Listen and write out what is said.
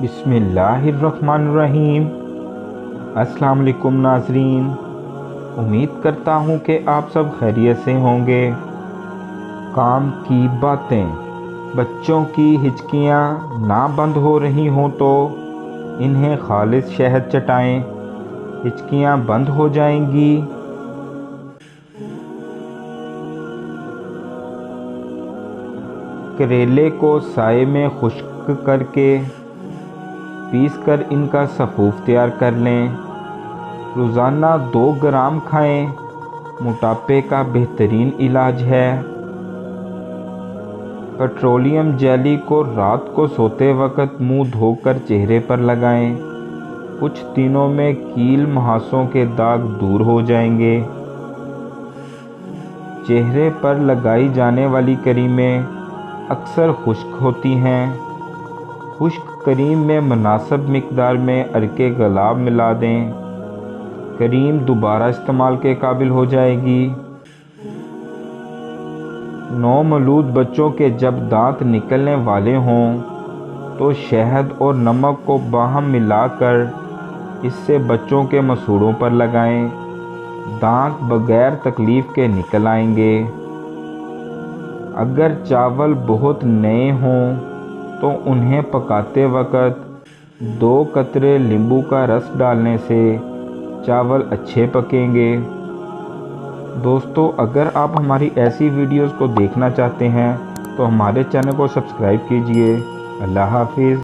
बिस्मिल्लाहिर्रहमानिर्रहीम। अस्सलाम वालेकुम नाज़रीन, उम्मीद करता हूँ कि आप सब खैरियत से होंगे। काम की बातें। बच्चों की हिचकियाँ ना बंद हो रही हों तो इन्हें खालिस शहद चटाएं, हिचकियाँ बंद हो जाएंगी। करेले को साए में खुश्क करके पीसकर इनका सफ़ूफ तैयार कर लें। रोज़ाना 2 ग्राम खाएं, मोटापे का बेहतरीन इलाज है। पेट्रोलियम जेली को रात को सोते वक्त मुंह धोकर चेहरे पर लगाएं। कुछ दिनों में कील मुहासों के दाग दूर हो जाएंगे। चेहरे पर लगाई जाने वाली क्रीमें अक्सर खुश्क होती हैं। खुश्क क्रीम में मुनासिब मिकदार में अर्के गुलाब मिला दें। क्रीम दोबारा इस्तेमाल के काबिल हो जाएगी। नौमौलूद बच्चों के जब दांत निकलने वाले हों तो शहद और नमक को बाहम मिलाकर इससे बच्चों के मसूड़ों पर लगाएं। दांत बगैर तकलीफ़ के निकल आएंगे। अगर चावल बहुत नए हों तो उन्हें पकाते वक्त 2 कतरे नींबू का रस डालने से चावल अच्छे पकेंगे। दोस्तों, अगर आप हमारी ऐसी वीडियोस को देखना चाहते हैं तो हमारे चैनल को सब्सक्राइब कीजिए। अल्लाह हाफिज़।